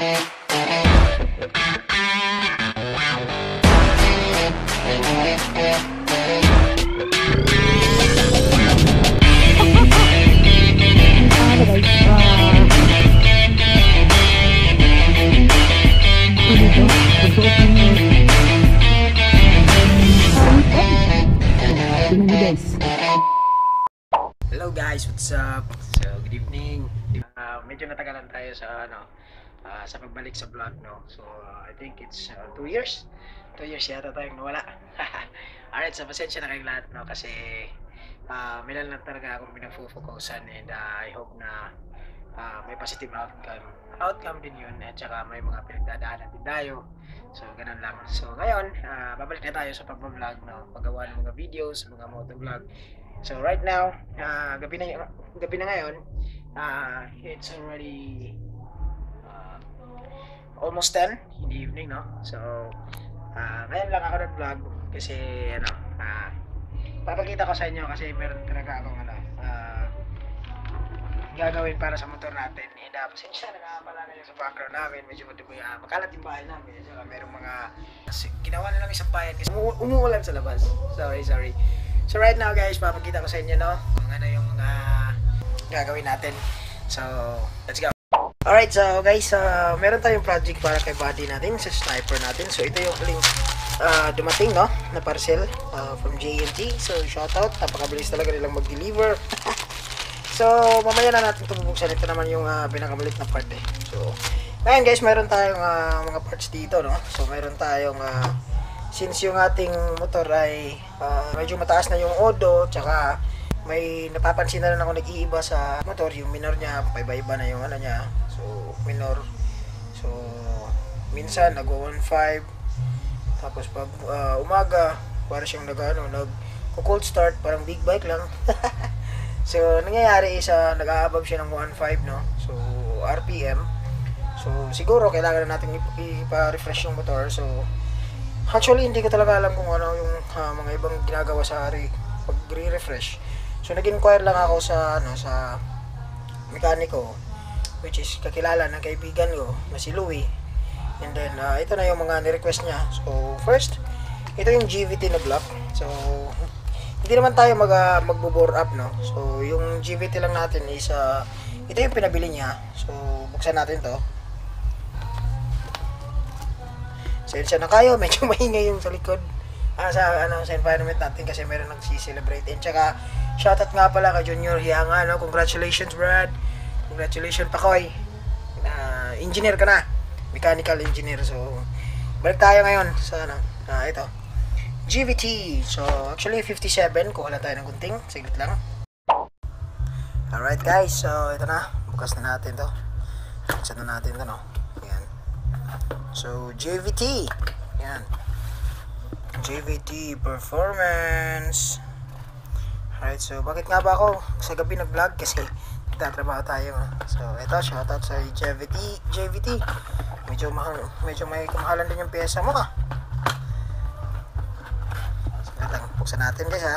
Hello guys, what's up? So, good evening. Medyo natagalan tayo sa sa pagbalik sa vlog, no. So, I think it's 2 years. 2 years yata tayong nawala. Alright, so pasensya na kayong lahat, no, kasi may lang talaga akong pinag-focusan, and I hope na may positive outcome din yun, at saka may mga pinagdadaanan din tayo. So, ganun lang. So, ngayon, babalik na tayo sa pag-vlog, no, paggawa ng mga videos, mga motovlog. So right now, gabi na ngayon. It's already almost 10 in the evening, no? So ngayon lang ako nag-vlog kasi papakita ko sa inyo kasi meron talaga akong gagawin para sa motor natin. And pasensya na nga pala na sa background namin, medyo makalat yung bahay namin. So merong mga ginawa na namin sa bayan kasi umuulan sa labas. Sorry. So right now guys, papakita ko sa inyo, no, kung ano yung mga gagawin natin. So let's go. Alright, so guys, meron tayong project para kay buddy natin, sa sniper natin. So ito yung link dumating, no, na parcel from J&T. So shoutout, napakabilis talaga nilang mag-deliver. So mamaya na natin bubuksan. Ito naman yung pinakamalit na part eh. So ngayon guys, meron tayong mga parts dito, no. So meron tayong since yung ating motor ay medyo mataas na yung odo, tsaka may napapansin na rin ako nag-iiba sa motor, yung minor niya, paiba-iba na yung niya. So minor, so minsan nag-1.5, tapos pag umaga para siyang nag-cold start, parang big bike lang. So nangyayari is nag-aabove siya ng 1.5, no, so RPM. So siguro kailangan na natin ipa-refresh yung motor. So actually, hindi ko talaga alam kung ano yung mga ibang ginagawa sa pag-refresh. So, nag-inquire lang ako sa sa mekaniko, which is kakilala ng kaibigan ko na si Louie. And then, ito na yung mga ni-request niya. So, first, ito yung GVT na block. So, hindi naman tayo magbo-bore up, no. So, yung GVT lang natin is ito yung pinabili niya. So, buksan natin to. Sensya na kayo, medyo maingay yung sa likod sa environment natin kasi meron nagsi-celebrate. And tsaka shoutout nga pala kay Junior Hianga, no? Congratulations Brad, congratulations Pakoy, engineer ka na, mechanical engineer. So balik tayo ngayon sa ito GVT. So actually 57, kuha lang tayo ng kunting, siglit lang. Alright guys, so ito na, bukas na natin to, buksan na natin to, no. So JVT, yan, JVT performance. Alright, so bakit nga ba ako sa gabi nag-vlog? Kasi nagtatrabaho tayo. So ito, shoutout sa JVT. Medyo may kamahalan din yung pyesa mo, So buksan natin guys,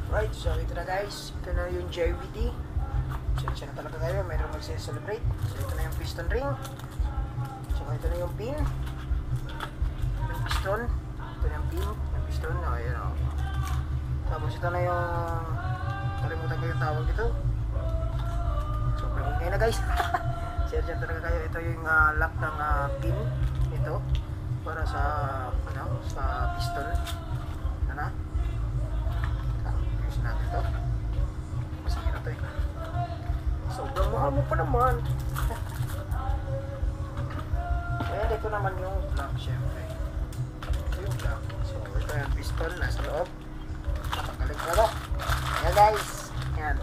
Right, so ito na guys, ito na yung JVT. Sensya na talaga kayo, mayroong mag-celebrate. So ito na yung piston ring. So ito na yung pin, yung piston. Ito na yung pin, yung piston. Ayan, tapos ito na yung, kalimutan ko yung tawag dito. Sobrang ingay na guys. Sensya talaga kayo, ito yung lock ng pin. Ito, para sa sa piston. Natin to. Masakit na to eh. Sobrang mahal mo pa naman. And ito naman yung block, syempre. Ito yung block. So ito yung piston nasa loob. Tatanggalin ko to. Ayan guys. Ayan.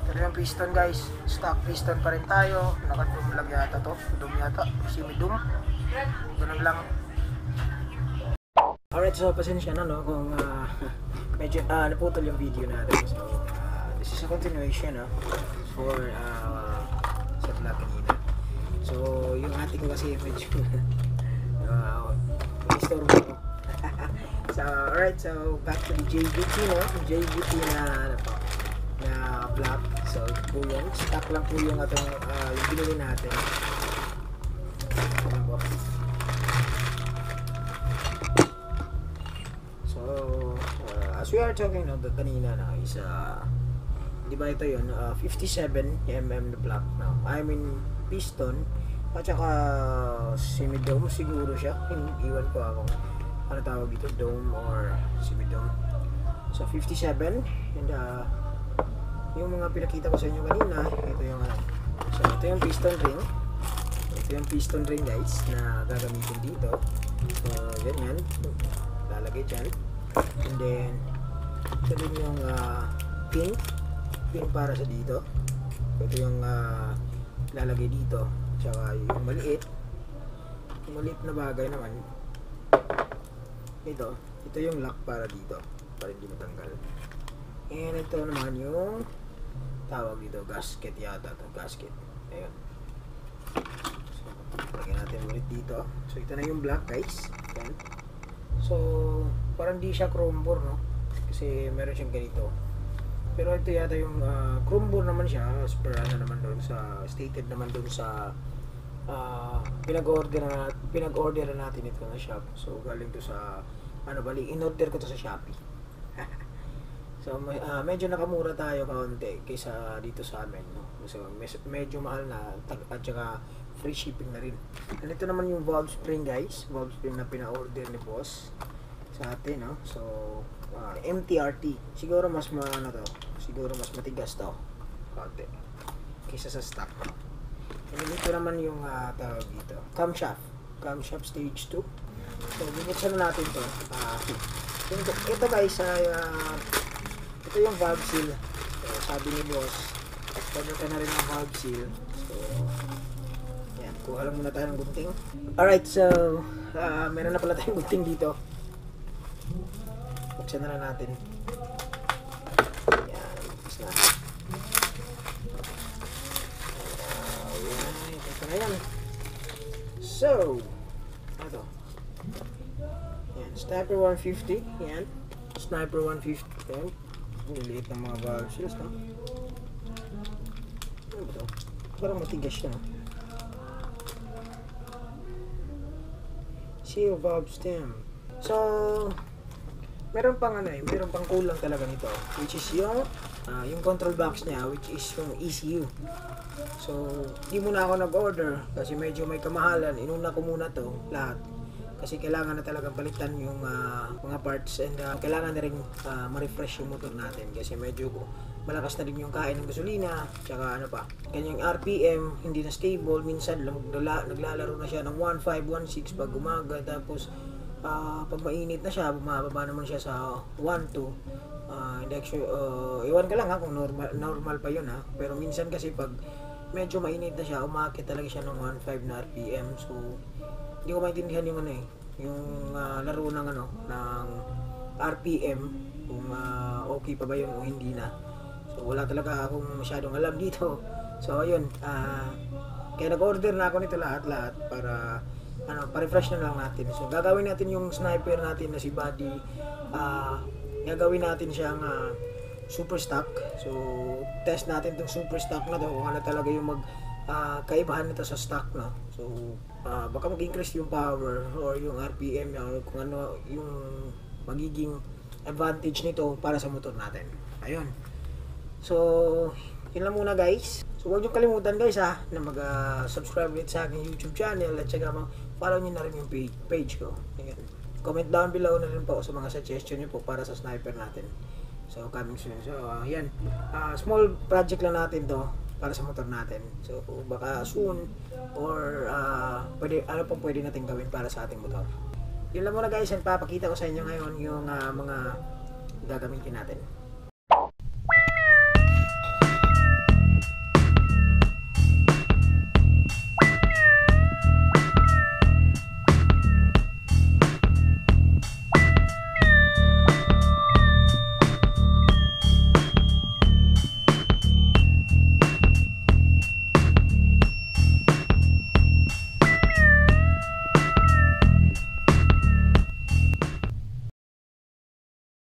Ito na yung piston guys. Stock piston pa rin tayo. Naka-doom lang yata to. Doom yata. Semi-doom. Ganun lang. Alright, so pasensya na no kung medyo naputol yung video natin. So this is a continuation for sa vlog kanina. So yung ating ko kasi medyo istorbo ko. So alright, so back to the JVT no. JVT na ano po, na vlog. So ito po yung stock lang po yung atong yung binili natin. Ano po. As we are talking kanina na is di ba ito yun 57mm na block na I mean piston at saka semi-dome siguro siya, iwan ko akong ano tawag dito, dome or semi-dome. So 57 and yung mga pinakita ko sa inyo kanina, ito yung so ito yung piston ring guys na gagamitin dito. So ganyan lalagay dyan. And then ito din yung pin para sa dito. Ito yung lalagay dito. Tsaka yung maliit na bagay naman ito yung lock para dito para hindi matanggal. And ito naman yung tawag dito, gasket yata to, gasket. Ayun. So lagyan natin ulit dito. So ito na yung black guys. Ayan. So parang di siya chrome bore no, kasi meron siyang ganito, pero ito yata yung chrome bore naman siya as per naman doon sa stated naman doon sa pinag-order natin ito na shop. So galing to sa bali in-order ko to sa Shopee. So medyo nakamura tayo kaunti kaysa dito sa amin no? So medyo mahal na at saka free shipping na rin. And ito naman yung valve spring guys, valve spring na pina-order ni boss sa atin no. So MTRT siguro mas siguro mas matigas to konti kaysa sa stock. And ito naman yung tawag dito, camshaft stage 2. So bubuksan na natin to. Ito guys ito yung valve seal. So, sabi ni boss pagkita na rin ang valve seal. So yan, kuha lang muna tayo ng gunting. Alright, so meron na pala tayong gunting dito. Buksan na natin. Yan, buksan na. Alright, ito na yan. So, ano to? Yan, Sniper 150. Yan, Sniper 150. Yan, liit ng mga valve seals, no? Ano ba to? Parang matigas siya, no? Seal valve stem. So, meron pang meron pang kulang talaga nito, which is yung control box niya, which is yung ECU. So, di muna ako nag-order kasi medyo may kamahalan. Inuna ko muna to lahat kasi kailangan na talagang palitan yung mga parts and kailangan na rin ma-refresh yung motor natin kasi medyo malakas na rin yung kain ng gasolina, tsaka kanyang RPM hindi na stable, minsan naglalaro na siya ng 1.5, 1.6 pag umaga, tapos pag mainit na siya bumababa naman siya sa 1.2. Iwan ka lang kung normal pa yun pero minsan kasi pag medyo mainit na siya umakit talaga siya ng 1.5 na RPM. So hindi ko maintindihan yung yung laro ng ng RPM kung okay pa ba yun o hindi na. So wala talaga akong masyadong alam dito. So ayun, kaya nag-order na ako nito lahat para pa-refresh na lang natin. So gagawin natin yung sniper natin na si Buddy, gagawin natin siyang super stock. So test natin tong super stock na to kung ano talaga yung kaibahan nito sa stock no. So baka mag-increase yung power or yung RPM niya or kung ano yung magiging advantage nito para sa motor natin. Ayun. So yun lang muna guys. So huwag niyo kalimutan guys na mag-subscribe ulit sa aking YouTube channel at saka follow niyo na rin yung page ko. Ayan. Comment down below na rin po sa mga suggestion niyo po para sa sniper natin. So coming soon. So yan, small project lang natin to para sa motor natin. So baka soon or pwede natin gawin para sa ating motor. Yun lang muna guys, and papakita ko sa inyo ngayon yung mga gagamitin natin.